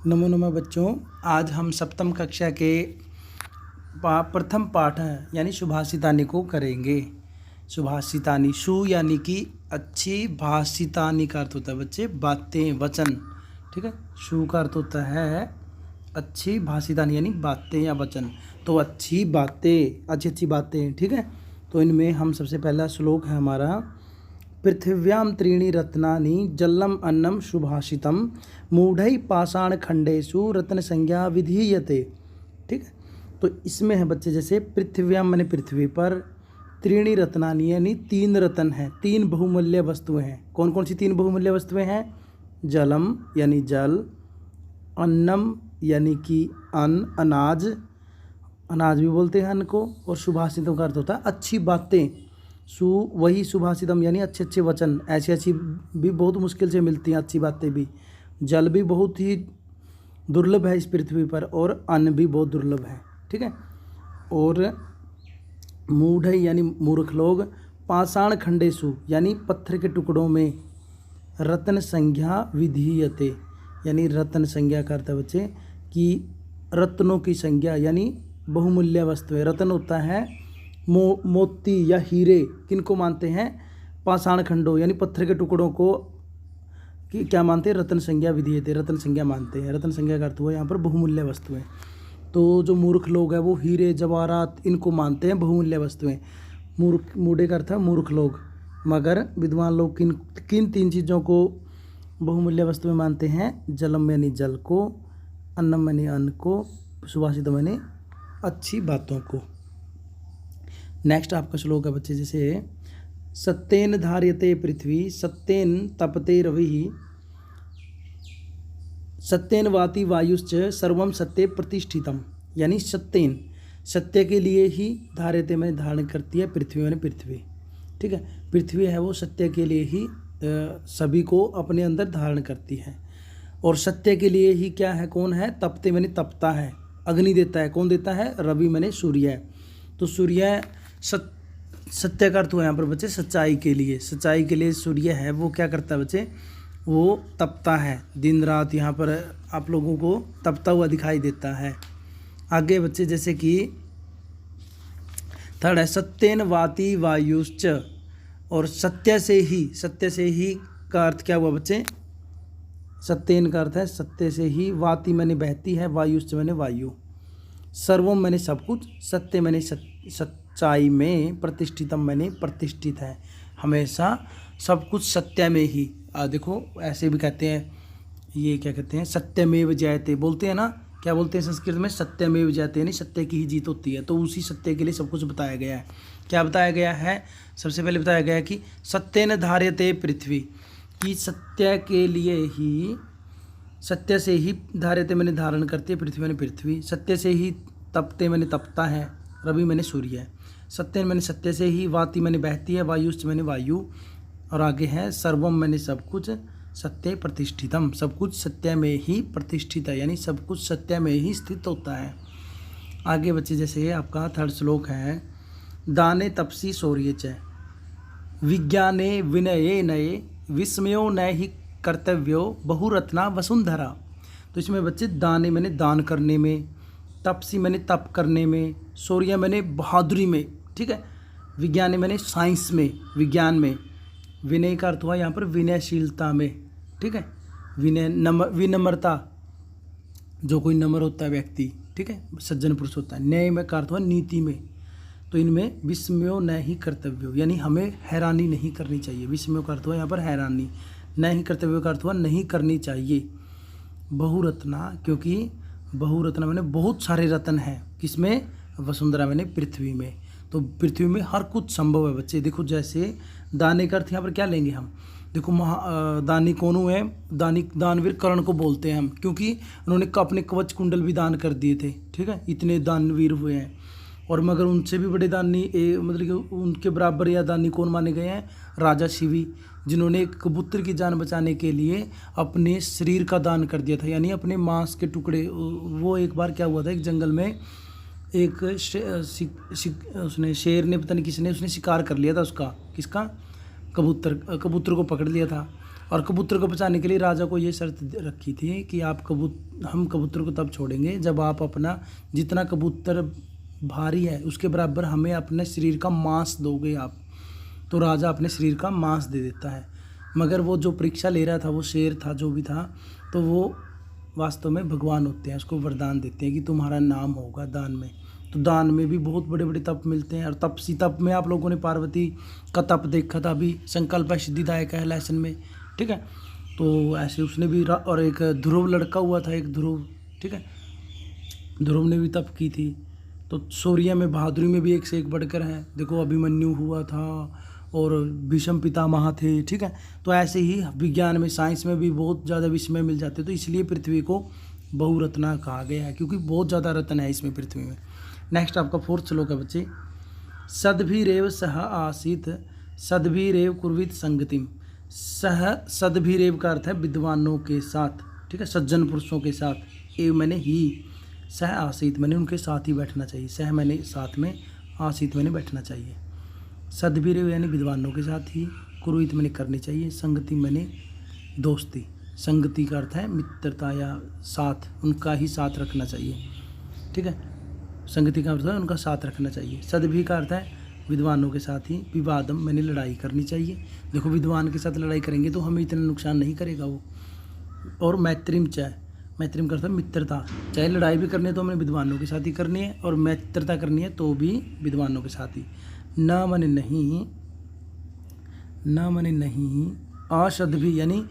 नमो नमः बच्चों। आज हम सप्तम कक्षा के प्रथम पाठ यानी सुभाषितानी को करेंगे। सुभाषितानी, सु यानी कि अच्छी, भाषितानी का अर्थ होता है बच्चे बातें, वचन। ठीक है, सु का अर्थ होता है अच्छी, भाषितानी यानी बातें या वचन। तो अच्छी बातें, अच्छी अच्छी बातें। ठीक है, तो इनमें हम सबसे पहला श्लोक है हमारा, पृथिव्यां त्रीणि रत्नानि जलम अन्नम सुभाषितम मूढ़ै पाषाण खंडेषु रत्न संज्ञा विधीयते। ठीक है, तो इसमें है बच्चे जैसे पृथिव्यां माने पृथ्वी पर, त्रीणि रत्नानि यानी तीन रत्न हैं, तीन बहुमूल्य वस्तुएं हैं। कौन कौन सी तीन बहुमूल्य वस्तुएं हैं? जलम यानी जल, अन्नम यानी कि अन्न, अनाज, अनाज भी बोलते हैं अन्न को, और सुभाषितों का अर्थ होता है अच्छी बातें। वही सुभाषितम यानी अच्छे अच्छे वचन। ऐसी ऐसी भी बहुत मुश्किल से मिलती हैं अच्छी बातें भी। जल भी बहुत ही दुर्लभ है इस पृथ्वी पर, और अन्न भी बहुत दुर्लभ है। ठीक है, और मूढ़ यानी मूर्ख लोग, पाषाण खंडेषु यानी पत्थर के टुकड़ों में, रत्न संज्ञा विधीयते यानी रत्न संज्ञा का अर्थ है बच्चे कि रत्नों की संज्ञा यानी बहुमूल्य वस्तुएं। रत्न होता है मोती या हीरे, किनको मानते हैं? पाषाण खंडों यानी पत्थर के टुकड़ों को कि क्या मानते हैं? रत्न संज्ञा विधीयते, रत्न संज्ञा मानते हैं। रत्न संज्ञा का अर्थ हुआ यहाँ पर बहुमूल्य वस्तुएं। तो जो मूर्ख लोग हैं वो हीरे जवाहरात इनको मानते हैं बहुमूल्य वस्तुएं। मूढ़े का अर्थ है मूर्ख लोग, मगर विद्वान लोग किन किन तीन चीज़ों को बहुमूल्य वस्तुएं मानते हैं? जलम यानी जल को, अन्नम यानी अन्न को, सुभाषितम यानी अच्छी बातों को। नेक्स्ट आपका श्लोक है बच्चे जैसे, सत्येन धार्यते पृथ्वी सत्येन तपते रविः सत्येन वाति वायुश्च सर्वम सत्ये प्रतिष्ठितम यानी सत्येन, सत्य के लिए ही धार्यते में धारण करती है पृथ्वी यानी पृथ्वी। ठीक है, पृथ्वी है वो सत्य के लिए ही सभी को अपने अंदर धारण करती है, और सत्य के लिए ही क्या है? कौन है? तपते मैंने तपता है, अग्नि देता है। कौन देता है? रवि मैंने सूर्य है। तो सूर्य सत्य का अर्थ हुआ यहाँ पर बच्चे सच्चाई के लिए। सच्चाई के लिए सूर्य है वो क्या करता है बच्चे? वो तपता है दिन रात, यहाँ पर आप लोगों को तपता हुआ दिखाई देता है। आगे बच्चे जैसे कि थर्ड है, सत्येन वाति वायुश्च, और सत्य से ही का अर्थ क्या हुआ बच्चे? सत्येन का अर्थ है सत्य से ही, वाति मैंने बहती है, वायुश्च मैंने वायु, सर्वम मैंने सब कुछ, सत्य मैंने सच्चाई में, प्रतिष्ठितम मैंने प्रतिष्ठित है, हमेशा सब कुछ सत्य में ही। देखो ऐसे भी कहते हैं, ये क्या कहते हैं? सत्यमेव जयते बोलते हैं ना। क्या बोलते हैं संस्कृत में? सत्यमेव जयते यानी सत्य की ही जीत होती है। तो उसी सत्य के लिए सब कुछ बताया गया है। क्या बताया गया है? सबसे पहले बताया गया है कि सत्येन धार्यते पृथ्वी, कि सत्य के लिए ही, सत्य से ही धार्यते मैंने धारण करती है पृथ्वी मैंने पृथ्वी, सत्य से ही तपते मैंने तपता है, रवि मैंने सूर्य है, सत्य मैंने सत्य से ही, वाति मैंने बहती है, वायुश्च मैंने वायु, और आगे है सर्वम मैंने सब कुछ, सत्य प्रतिष्ठितम सब कुछ सत्य में ही प्रतिष्ठित है यानी सब कुछ सत्य में ही स्थित होता है। आगे बच्चे जैसे आपका थर्ड श्लोक है, दाने तपसी शौर्ये च विज्ञाने विनये नये विस्मयो न ही कर्तव्यो बहुरत्ना वसुंधरा। तो इसमें बच्चे दाने मैंने दान करने में, तपसी मैंने तप करने में, शौर्य मैंने बहादुरी में, ठीक है, विज्ञान मैंने साइंस में, विज्ञान में, विनय का अर्थ हुआ यहाँ पर विनयशीलता में। ठीक है, विनम्रता, जो कोई नम्र होता है व्यक्ति, ठीक है, सज्जन पुरुष होता है। न्याय में का अर्थ हुआ नीति में। तो इनमें विस्मयो न ही कर्तव्यो यानी हमें हैरानी नहीं करनी चाहिए। विस्मयो का अर्थ हुआ यहाँ पर हैरानी, न ही कर्तव्य का अर्थ हुआ नहीं करनी चाहिए। बहुरत्ना, क्योंकि बहुरत्ना मैंने बहुत सारे रत्न हैं, किसमें? वसुंधरा मैंने पृथ्वी में। तो पृथ्वी में हर कुछ संभव है बच्चे। देखो जैसे दाने का अर्थ यहाँ पर क्या लेंगे हम? देखो दानी कौन हुए? दानवीर कर्ण को बोलते हैं हम, क्योंकि उन्होंने अपने कवच कुंडल भी दान कर दिए थे। ठीक है, इतने दानवीर हुए हैं। और मगर उनसे भी बड़े दानी मतलब कि उनके बराबर या दानी कौन माने गए हैं? राजा शिवी, जिन्होंने एक कबूतर की जान बचाने के लिए अपने शरीर का दान कर दिया था, यानी अपने मांस के टुकड़े। वो एक बार क्या हुआ था, एक जंगल में एक उसने शेर ने, पता नहीं किसने, उसने शिकार कर लिया था उसका, किसका? कबूतर को पकड़ लिया था। और कबूतर को बचाने के लिए राजा को ये शर्त रखी थी कि आप हम कबूतर को तब छोड़ेंगे जब आप अपना जितना कबूतर भारी है उसके बराबर हमें अपने शरीर का मांस दोगे आप। तो राजा अपने शरीर का मांस दे देता है। मगर वो जो परीक्षा ले रहा था, वो शेर था जो भी था, तो वो वास्तव में भगवान होते हैं, उसको वरदान देते हैं कि तुम्हारा नाम होगा दान में। तो दान में भी बहुत बड़े बड़े तप मिलते हैं। और तप में आप लोगों ने पार्वती का तप देखा था अभी, संकल्प सिद्धिदायक है लेसन में, ठीक है। तो ऐसे उसने भी और एक ध्रुव लड़का हुआ था, एक ध्रुव, ठीक है, ध्रुव ने भी तप की थी। तो शौर्य में, बहादुरी में भी एक से एक बढ़कर है। देखो अभिमन्यु हुआ था और भीष्म पितामह थे, ठीक है। तो ऐसे ही विज्ञान में, साइंस में भी बहुत ज़्यादा विस्मय मिल जाते। तो इसलिए पृथ्वी को बहुरत्ना कहा गया है, क्योंकि बहुत ज़्यादा रत्न है इसमें पृथ्वी में। नेक्स्ट आपका 4th श्लोक है बच्चे। सद्भिरेव सह आसीत सद्भिरेव कुर्वित संगतिम। सद्भिरेव का अर्थ है विद्वानों के साथ, ठीक है, सज्जन पुरुषों के साथ। एव मैंने ही, सह आसीत मैंने उनके साथ ही बैठना चाहिए, सह मैंने साथ में, आसीत मैंने बैठना चाहिए। सद्भिरेव यानी विद्वानों के साथ ही, कुर्वित मैंने करनी चाहिए, संगति मैंने दोस्ती, संगति का अर्थ है मित्रता या साथ, उनका ही साथ रखना चाहिए, ठीक है। संगति का अर्थ है उनका साथ रखना चाहिए। सद्भि का अर्थ है विद्वानों के साथ ही, विवादम मैंने लड़ाई करनी चाहिए। देखो विद्वान के साथ लड़ाई करेंगे तो हमें इतना नुकसान नहीं करेगा वो। और मैत्रीम च, मैत्रीम का अर्थ है मित्रता, चाहे लड़ाई भी करनी है तो हमें विद्वानों के साथ ही करनी है, और मित्रता करनी है तो भी विद्वानों के साथ ही। न मने नहीं, न मने नहीं, असद्भि यानी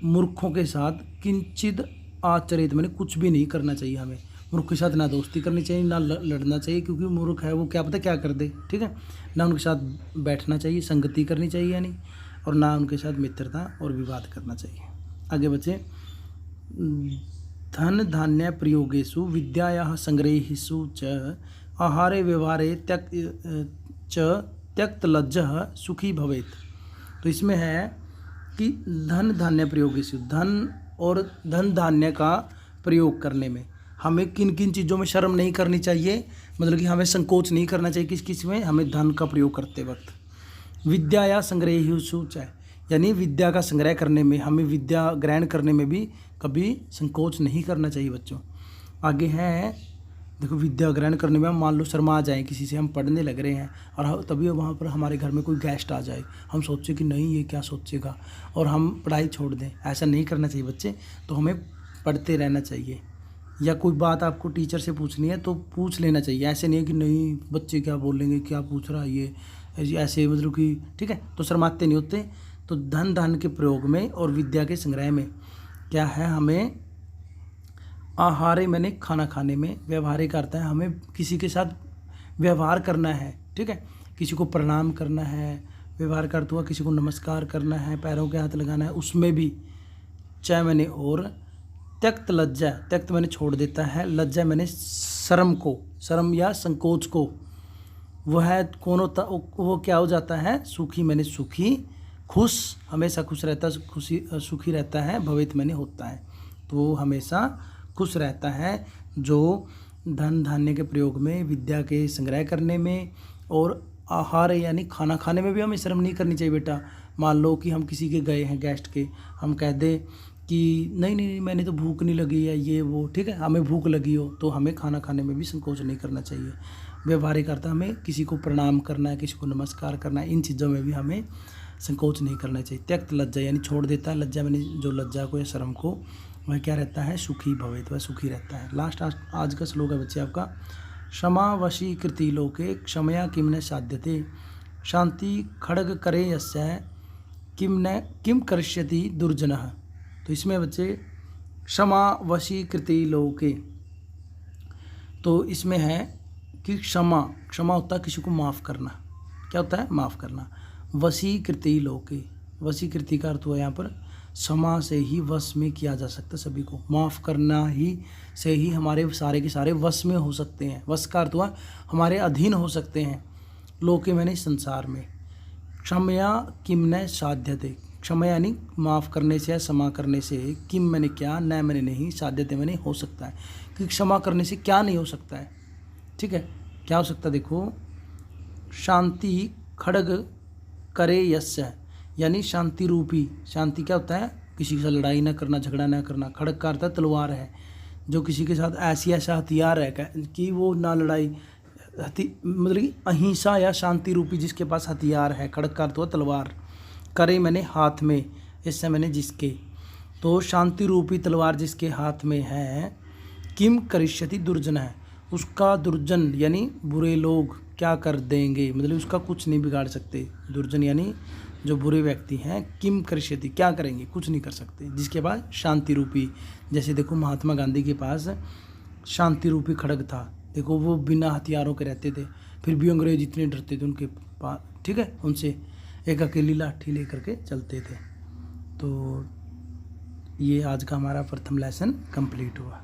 मूर्खों के साथ, किंचित आचरित मैंने कुछ भी नहीं करना चाहिए हमें। मूर्ख के साथ ना दोस्ती करनी चाहिए, ना लड़ना चाहिए, क्योंकि मूर्ख है वो क्या पता क्या कर दे, ठीक है। ना उनके साथ बैठना चाहिए, संगति करनी चाहिए यानी, और ना उनके साथ मित्रता और विवाद करना चाहिए। आगे बच्चे, धन धान्य प्रयोगेषु विद्यायाः संग्रहेषु च आहारे व्यवहारे त्यक्त लज्जः सुखी भवेत्। तो इसमें है कि धन धान्य प्रयोगेषु, धन और धन धान्य का प्रयोग करने में हमें किन किन चीज़ों में शर्म नहीं करनी चाहिए, मतलब कि हमें संकोच नहीं करना चाहिए किस किस में, हमें धन का प्रयोग करते वक्त। विद्या या संग्रहेषु च यानी विद्या का संग्रह करने में, हमें विद्या ग्रहण करने में भी कभी संकोच नहीं करना चाहिए बच्चों। आगे है देखो, विद्या ग्रहण करने में हम मान लो शर्मा जाएँ, किसी से हम पढ़ने लग रहे हैं और तभी वहाँ पर हमारे घर में कोई गेस्ट आ जाए, हम सोचे कि नहीं ये क्या सोचेगा और हम पढ़ाई छोड़ दें, ऐसा नहीं करना चाहिए बच्चे। तो हमें पढ़ते रहना चाहिए, या कोई बात आपको टीचर से पूछनी है तो पूछ लेना चाहिए। ऐसे नहीं है कि नहीं बच्चे क्या बोलेंगे, क्या पूछ रहा है ये, ऐसे मतलब कि, ठीक है, तो शर्माते नहीं होते। तो धन धान के प्रयोग में और विद्या के संग्रह में क्या है, हमें आहारे मैंने खाना खाने में, व्यवहारिक करता है हमें किसी के साथ व्यवहार करना है, ठीक है, किसी को प्रणाम करना है, व्यवहार करते हुआ किसी को नमस्कार करना है, पैरों के हाथ लगाना है, उसमें भी चाहे मैंने, और त्यक्त लज्जा, त्यक्त मैंने छोड़ देता है, लज्जा मैंने शर्म को, शर्म या संकोच को, वह है कौन होता, वो क्या हो जाता है, सुखी मैंने सुखी, खुश हमेशा खुश रहता, खुशी सुखी रहता है, भवित मैंने होता है, तो हमेशा खुश रहता है जो धन धान्य के प्रयोग में, विद्या के संग्रह करने में, और आहार यानी खाना खाने में भी हमें शर्म नहीं करनी चाहिए बेटा। मान लो कि हम किसी के गए हैं गेस्ट के, हम कह दें कि नहीं नहीं नहीं मैंने तो भूख नहीं लगी है ये वो, ठीक है, हमें भूख लगी हो तो हमें खाना खाने में भी संकोच नहीं करना चाहिए। व्यवहारिक अर्थ हमें किसी को प्रणाम करना है, किसी को नमस्कार करना है, इन चीज़ों में भी हमें संकोच नहीं करना चाहिए। त्यक्त लज्जा यानी छोड़ देता है, लज्जा मैंने जो लज्जा को या शर्म को, वह क्या रहता है, सुखी भवेत, वह सुखी रहता है। लास्ट आज का श्लोक है बच्चे आपका, क्षमा वशीकृति लोके क्षमया किम न साध्यते शांति खड्ग करे यस्य किम करिष्यति दुर्जनः। तो इसमें बच्चे क्षमा वशीकृति लोके, तो इसमें है कि क्षमा, क्षमा होता है किसी को माफ़ करना, क्या होता है, माफ़ करना। वशीकृति लोके, वशीकृति का अर्थ हुआ यहाँ पर क्षमा से ही वश में किया जा सकता है सभी को, माफ़ करना ही से ही हमारे सारे के सारे वश में हो सकते हैं। वश का अर्थ हुआ हमारे अधीन हो सकते हैं। लोके मैंने संसार में, क्षमया किम न साध्यते, क्षमा यानी माफ़ करने से या क्षमा करने से, किम मैंने क्या, न मैंने नहीं, साध्यते मैंने हो सकता है, कि क्षमा करने से क्या नहीं हो सकता है, ठीक है, क्या हो सकता है, देखो शांति खड्ग करे यस्य, यानी शांति रूपी। शांति क्या होता है? किसी के साथ लड़ाई ना करना, झगड़ा ना करना। खड़ग का अर्थ है तलवार है, जो किसी के साथ ऐसा हथियार है कि वो ना लड़ाई मतलब कि अहिंसा या शांति रूपी जिसके पास हथियार है। खड़ग का अर्थ हुआ तलवार। करे मैंने हाथ में, इससे मैंने जिसके, तो शांति रूपी तलवार जिसके हाथ में है। किम करिष्यति दुर्जन है, उसका दुर्जन यानी बुरे लोग क्या कर देंगे, मतलब उसका कुछ नहीं बिगाड़ सकते। दुर्जन यानी जो बुरे व्यक्ति हैं। किम करिष्यति क्या करेंगे, कुछ नहीं कर सकते। जिसके पास शांति रूपी, जैसे देखो महात्मा गांधी के पास शांति रूपी खड़ग था। देखो वो बिना हथियारों के रहते थे, फिर भी अंग्रेज इतने डरते थे उनके पास, ठीक है, उनसे एक अकेली लाठी लेकर के चलते थे। तो ये आज का हमारा प्रथम लेसन कंप्लीट हुआ।